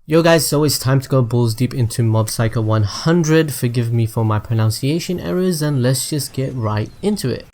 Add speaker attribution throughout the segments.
Speaker 1: Yo guys, so it's time to go balls deep into Mob Psycho 100. Forgive me for my pronunciation errors and let's just get right into it.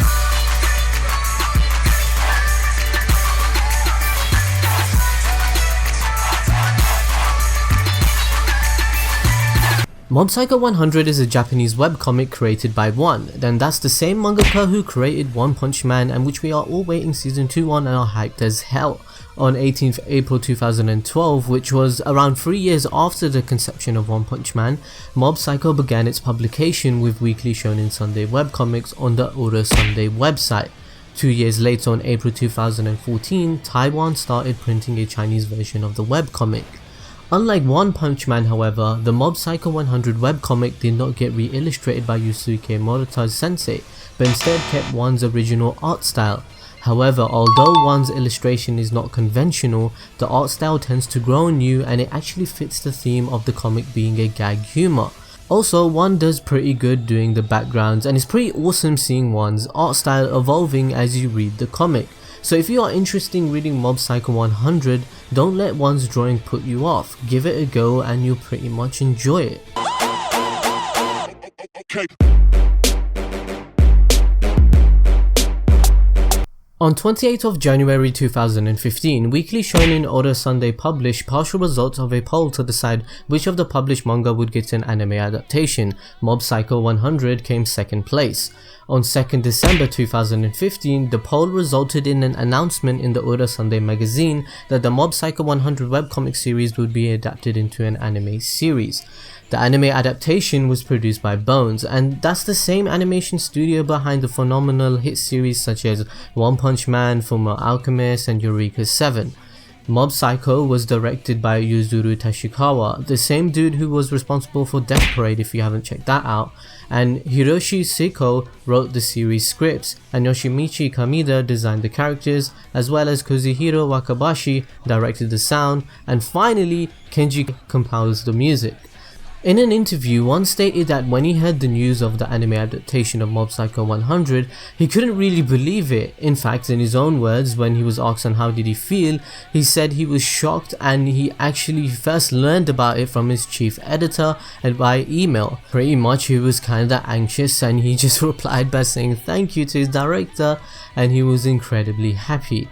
Speaker 1: Mob Psycho 100 is a Japanese webcomic created by One, then that's the same mangaka who created One Punch Man and which we are all waiting season 2 on and are hyped as hell. On 18th April 2012, which was around 3 years after the conception of One Punch Man, Mob Psycho began its publication with Weekly Shonen Sunday webcomics on the Ora Sunday website. 2 years later, on April 2014, Taiwan started printing a Chinese version of the webcomic. Unlike One Punch Man, however, the Mob Psycho 100 webcomic did not get re-illustrated by Yusuke Murata's sensei, but instead kept One's original art style. However, although One's illustration is not conventional, the art style tends to grow new and it actually fits the theme of the comic being a gag humor. Also, One does pretty good doing the backgrounds and it's pretty awesome seeing One's art style evolving as you read the comic. So if you are interested in reading Mob Psycho 100, don't let One's drawing put you off, give it a go and you'll pretty much enjoy it. On 28th of January 2015, Weekly Shonen Ora Sunday published partial results of a poll to decide which of the published manga would get an anime adaptation. Mob Psycho 100 came second place. On 2nd December 2015, the poll resulted in an announcement in the Ora Sunday magazine that the Mob Psycho 100 webcomic series would be adapted into an anime series. The anime adaptation was produced by Bones, and that's the same animation studio behind the phenomenal hit series such as One Punch Man, Metal Alchemist and Eureka 7. Mob Psycho was directed by Yuzuru Tashikawa, the same dude who was responsible for Death Parade if you haven't checked that out, and Hiroshi Seiko wrote the series scripts, and Yoshimichi Kamida designed the characters, as well as Kazuhiro Wakabashi directed the sound, and finally Kenji composed the music. In an interview, One stated that when he heard the news of the anime adaptation of Mob Psycho 100, he couldn't really believe it. In fact, in his own words, when he was asked on how did he feel, he said he was shocked and he actually first learned about it from his chief editor and by email. Pretty much he was kinda anxious and he just replied by saying thank you to his director and he was incredibly happy.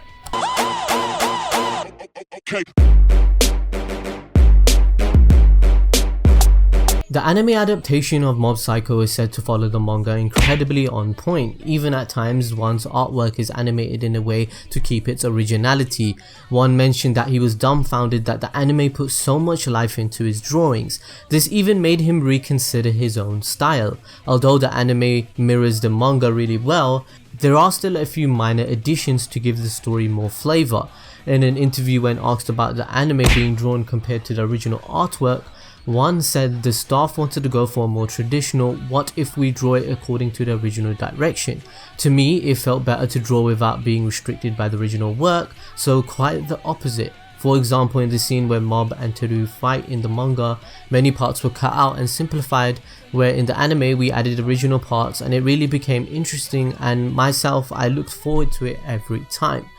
Speaker 1: The anime adaptation of Mob Psycho is said to follow the manga incredibly on point. Even at times, One's artwork is animated in a way to keep its originality. One mentioned that he was dumbfounded that the anime put so much life into his drawings. This even made him reconsider his own style. Although the anime mirrors the manga really well, there are still a few minor additions to give the story more flavor. In an interview when asked about the anime being drawn compared to the original artwork, One said the staff wanted to go for a more traditional, what if we draw it according to the original direction. To me, it felt better to draw without being restricted by the original work, so quite the opposite. For example, in the scene where Mob and Teru fight in the manga, many parts were cut out and simplified, where in the anime we added original parts and it really became interesting, and myself, I looked forward to it every time.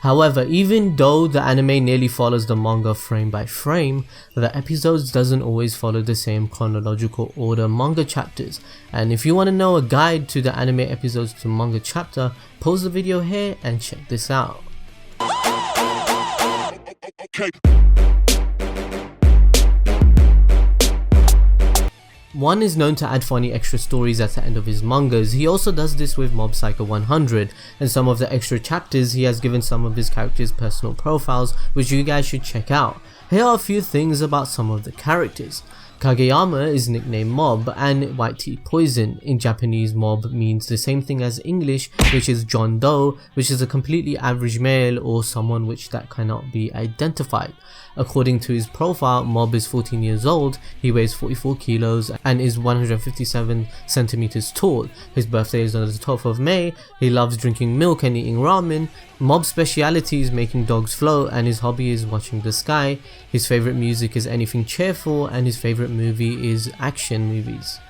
Speaker 1: However, even though the anime nearly follows the manga frame by frame, the episodes doesn't always follow the same chronological order manga chapters, and if you want to know a guide to the anime episodes to manga chapter, pause the video here and check this out. One is known to add funny extra stories at the end of his mangas. He also does this with Mob Psycho 100, and some of the extra chapters he has given some of his characters personal profiles which you guys should check out. Here are a few things about some of the characters. Kageyama is nicknamed Mob, and White Tea Poison. In Japanese, Mob means the same thing as English, which is John Doe, which is a completely average male or someone which that cannot be identified. According to his profile, Mob is 14 years old, he weighs 44 kilos and is 157 centimeters tall. His birthday is on the 12th of May, he loves drinking milk and eating ramen. Mob's speciality is making dogs float and his hobby is watching the sky. His favorite music is anything cheerful and his favorite movie is action movies.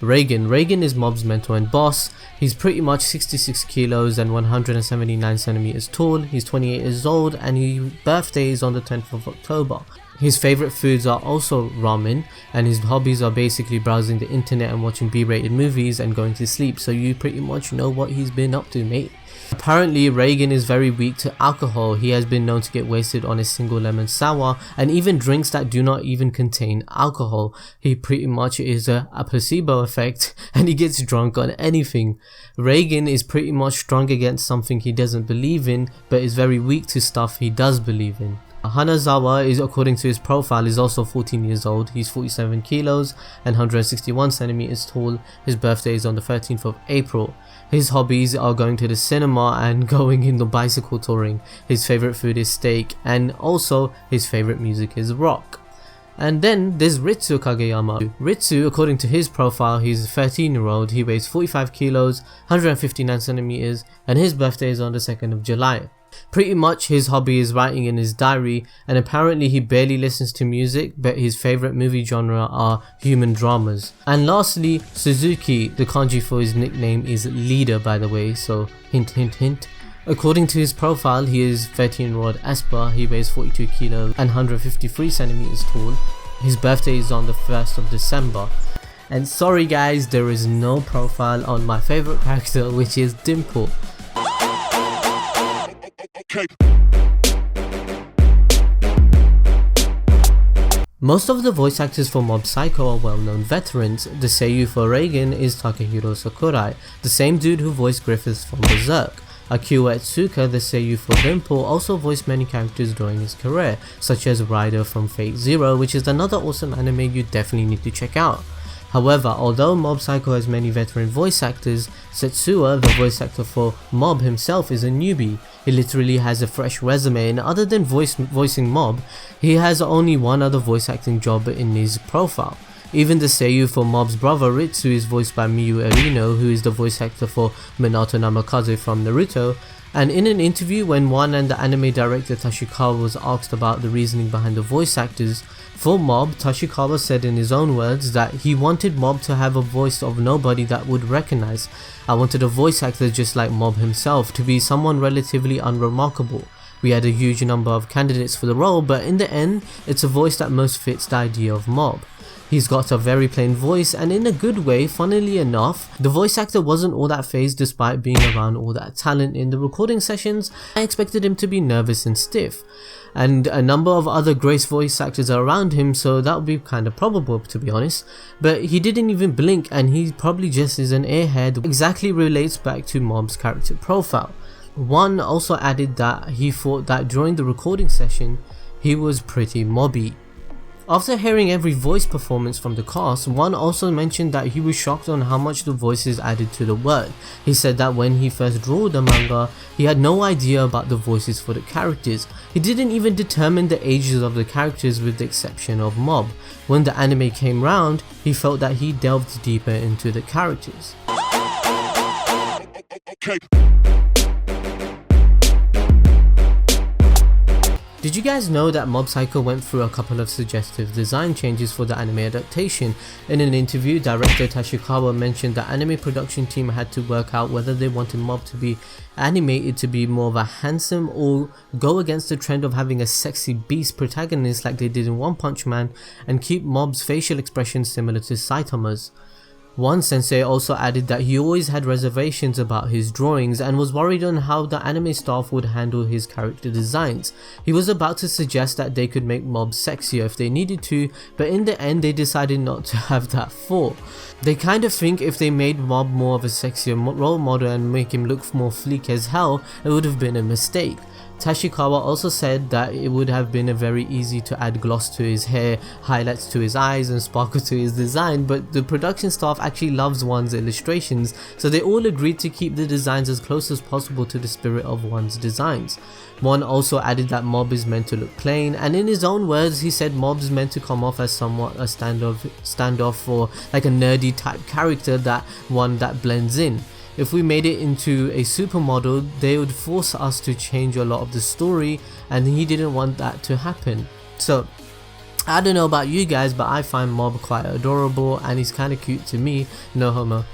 Speaker 1: Reagan is Mob's mentor and boss. He's pretty much 66 kilos and 179 centimeters tall. He's 28 years old and his birthday is on the 10th of October. His favorite foods are also ramen, and his hobbies are basically browsing the internet and watching B-rated movies and going to sleep, so you pretty much know what he's been up to, mate. Apparently, Reigen is very weak to alcohol. He has been known to get wasted on a single lemon sour and even drinks that do not even contain alcohol. He pretty much is a placebo effect and he gets drunk on anything. Reigen is pretty much strong against something he doesn't believe in, but is very weak to stuff he does believe in. Hanazawa is, according to his profile, is also 14 years old. He's 47 kilos and 161 centimeters tall. His birthday is on the 13th of April. His hobbies are going to the cinema and going in the bicycle touring. His favorite food is steak, and also his favorite music is rock. And then there's Ritsu Kageyama. Ritsu, according to his profile, he's a 13-year-old. He weighs 45 kilos, 159 centimeters, and his birthday is on the 2nd of July. Pretty much his hobby is writing in his diary, and apparently he barely listens to music, but his favorite movie genre are human dramas. And lastly, Suzuki, the kanji for his nickname is leader, by the way, so hint hint hint. According to his profile, he is 13-year-old Esper. He weighs 42 kilos and 153 centimeters tall. His birthday is on the 1st of December. And sorry guys, there is no profile on my favorite character, which is Dimple. Most of the voice actors for Mob Psycho are well-known veterans. The seiyuu for Reigen is Takehiro Sakurai, the same dude who voiced Griffiths from Berserk. Akio Etsuka, the seiyuu for Dimple, also voiced many characters during his career, such as Rider from Fate Zero, which is another awesome anime you definitely need to check out. However, although Mob Psycho has many veteran voice actors, Setsuya, the voice actor for Mob himself, is a newbie. He literally has a fresh resume, and other than voicing Mob, he has only one other voice acting job in his profile. Even the seiyuu for Mob's brother Ritsu is voiced by Miyu Erino, who is the voice actor for Minato Namikaze from Naruto. And in an interview when One and the anime director Tashikawa was asked about the reasoning behind the voice actors for Mob, Tashikawa said in his own words that he wanted Mob to have a voice of nobody that would recognize. I wanted a voice actor just like Mob himself, to be someone relatively unremarkable. We had a huge number of candidates for the role, but in the end, it's a voice that most fits the idea of Mob. He's got a very plain voice, and in a good way. Funnily enough, the voice actor wasn't all that phased despite being around all that talent in the recording sessions. I expected him to be nervous and stiff, and a number of other great voice actors are around him, so that would be kind of probable, to be honest. But he didn't even blink, and he probably just is an airhead. Exactly relates back to Mob's character profile. One also added that he thought that during the recording session, he was pretty mobby. After hearing every voice performance from the cast, One also mentioned that he was shocked on how much the voices added to the work. He said that when he first drew the manga, he had no idea about the voices for the characters. He didn't even determine the ages of the characters with the exception of Mob. When the anime came round, he felt that he delved deeper into the characters. Did you guys know that Mob Psycho went through a couple of suggestive design changes for the anime adaptation? In an interview, director Tashikawa mentioned the anime production team had to work out whether they wanted Mob to be animated to be more of a handsome or go against the trend of having a sexy beast protagonist like they did in One Punch Man, and keep Mob's facial expressions similar to Saitama's. One sensei also added that he always had reservations about his drawings and was worried on how the anime staff would handle his character designs. He was about to suggest that they could make Mob sexier if they needed to, but in the end they decided not to have that for. They kind of think if they made Mob more of a sexier role model and make him look more sleek as hell, it would have been a mistake. Tashikawa also said that it would have been very easy to add gloss to his hair, highlights to his eyes and sparkle to his design, but the production staff actually loves One's illustrations, so they all agreed to keep the designs as close as possible to the spirit of One's designs. One also added that Mob is meant to look plain, and in his own words he said Mob is meant to come off as somewhat a standoff or like a nerdy type character, that one that blends in. If we made it into a supermodel, they would force us to change a lot of the story, and he didn't want that to happen. So I don't know about you guys, but I find Mob quite adorable and he's kind of cute to me, no homo.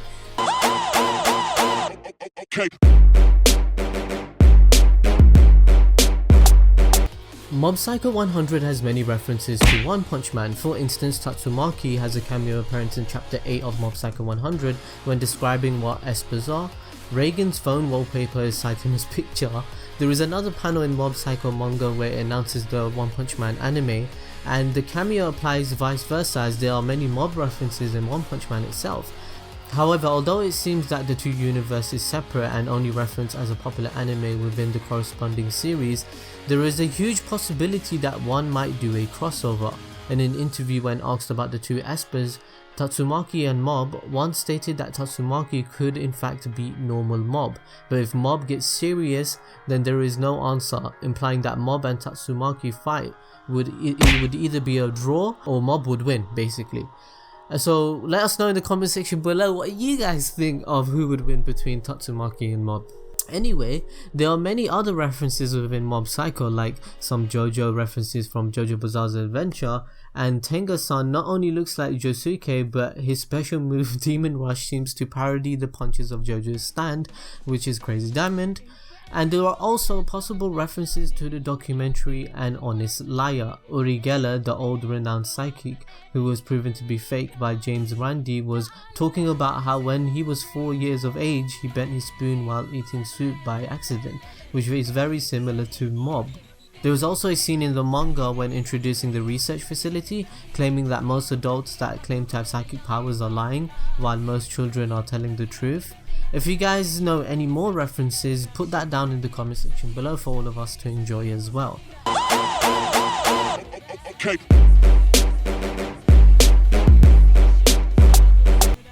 Speaker 1: Mob Psycho 100 has many references to One Punch Man. For instance, Tatsumaki has a cameo appearance in chapter 8 of Mob Psycho 100 when describing what espers are. Reagan's phone wallpaper is Saitama's picture. There is another panel in Mob Psycho manga where it announces the One Punch Man anime, and the cameo applies vice versa as there are many mob references in One Punch Man itself. However, although it seems that the two universes separate and only referenced as a popular anime within the corresponding series, there is a huge possibility that one might do a crossover. In an interview when asked about the two espers, Tatsumaki and Mob once stated that Tatsumaki could in fact beat normal Mob, but if Mob gets serious then there is no answer, implying that Mob and Tatsumaki fight would either be a draw or Mob would win basically. So let us know in the comment section below what you guys think of who would win between Tatsumaki and Mob. Anyway, there are many other references within Mob Psycho, like some JoJo references from JoJo Bizarre's Adventure, and Tenga-san not only looks like Josuke, but his special move Demon Rush seems to parody the punches of JoJo's stand, which is Crazy Diamond. And there are also possible references to the documentary An Honest Liar. Uri Geller, the old renowned psychic who was proven to be fake by James Randi, was talking about how when he was 4 years of age he bent his spoon while eating soup by accident, which is very similar to Mob. There was also a scene in the manga when introducing the research facility, claiming that most adults that claim to have psychic powers are lying, while most children are telling the truth. If you guys know any more references, put that down in the comment section below for all of us to enjoy as well. Okay.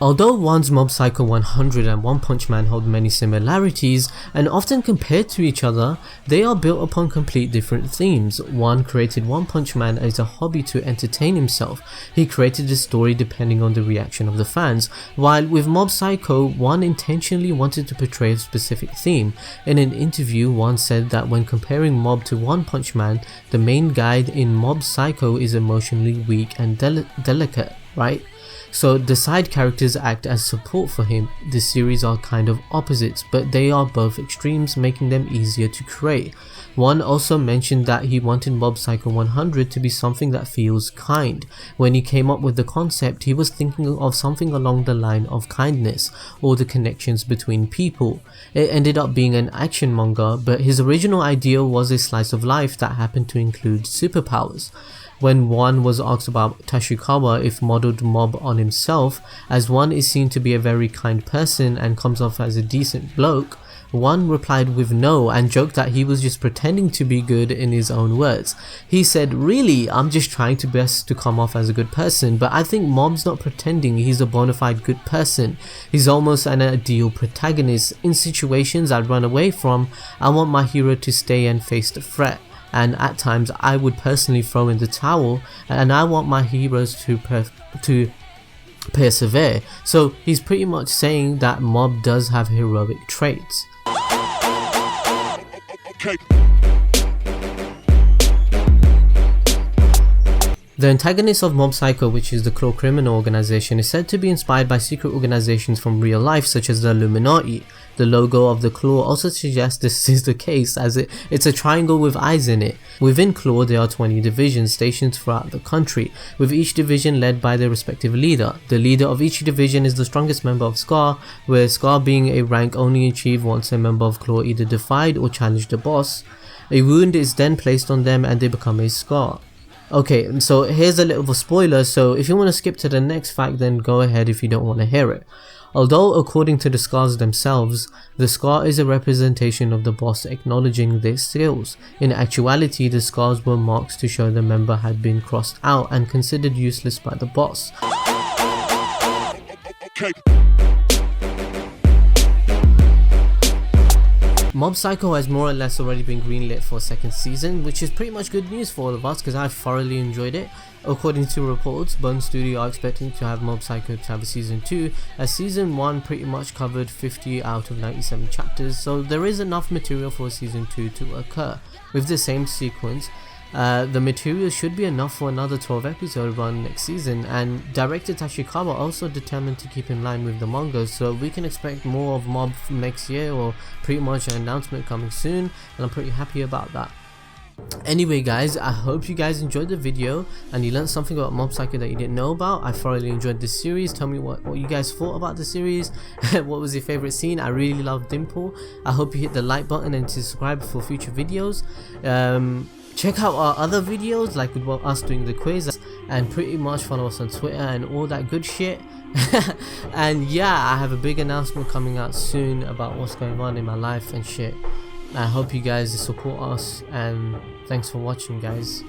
Speaker 1: Although one's Mob Psycho 100 and One Punch Man hold many similarities and often compared to each other, they are built upon complete different themes. One created One Punch Man as a hobby to entertain himself. He created the story depending on the reaction of the fans, while with Mob Psycho, one intentionally wanted to portray a specific theme. In an interview, one said that when comparing Mob to One Punch Man, the main guy in Mob Psycho is emotionally weak and delicate, right? So the side characters act as support for him. The series are kind of opposites, but they are both extremes, making them easier to create. One also mentioned that he wanted Mob Psycho 100 to be something that feels kind. When he came up with the concept, he was thinking of something along the line of kindness, or the connections between people. It ended up being an action manga, but his original idea was a slice of life that happened to include superpowers. When one was asked about Tashikawa if modeled Mob on himself, as one is seen to be a very kind person and comes off as a decent bloke, one replied with no and joked that he was just pretending to be good in his own words. He said, "Really, I'm just trying to best to come off as a good person, but I think Mob's not pretending, he's a bona fide good person. He's almost an ideal protagonist. In situations I'd run away from, I want my hero to stay and face the threat. And at times I would personally throw in the towel, and I want my heroes to persevere." So he's pretty much saying that Mob does have heroic traits. Okay. The antagonist of Mob Psycho, which is the Claw criminal organization, is said to be inspired by secret organizations from real life such as the Illuminati. The logo of the Claw also suggests this is the case, as it's a triangle with eyes in it. Within Claw there are 20 divisions stationed throughout the country, with each division led by their respective leader. The leader of each division is the strongest member of SCAR, where SCAR being a rank only achieved once a member of Claw either defied or challenged the boss. A wound is then placed on them and they become a SCAR. Okay, so here's a little of a spoiler, so if you want to skip to the next fact, then go ahead if you don't want to hear it. Although according to the scars themselves, the scar is a representation of the boss acknowledging their skills. In actuality, the scars were marks to show the member had been crossed out and considered useless by the boss. Okay. Mob Psycho has more or less already been greenlit for a second season, which is pretty much good news for all of us because I thoroughly enjoyed it. According to reports, Bone Studio are expecting to have Mob Psycho to have a season 2, as season 1 pretty much covered 50 out of 97 chapters, so there is enough material for season 2 to occur. With the same sequence, the material should be enough for another 12 episode run next season, and director Tashikawa also determined to keep in line with the manga, so we can expect more of Mob next year, or pretty much an announcement coming soon, and I'm pretty happy about that. Anyway guys, I hope you guys enjoyed the video and you learned something about Mob Psycho that you didn't know about. I thoroughly enjoyed this series. Tell me what you guys thought about the series. What was your favorite scene? I really love Dimple. I hope you hit the like button and subscribe for future videos. Check out our other videos like with us doing the quiz, and pretty much follow us on Twitter and all that good shit. And yeah, I have a big announcement coming out soon about what's going on in my life and shit. I hope you guys support us, and thanks for watching guys.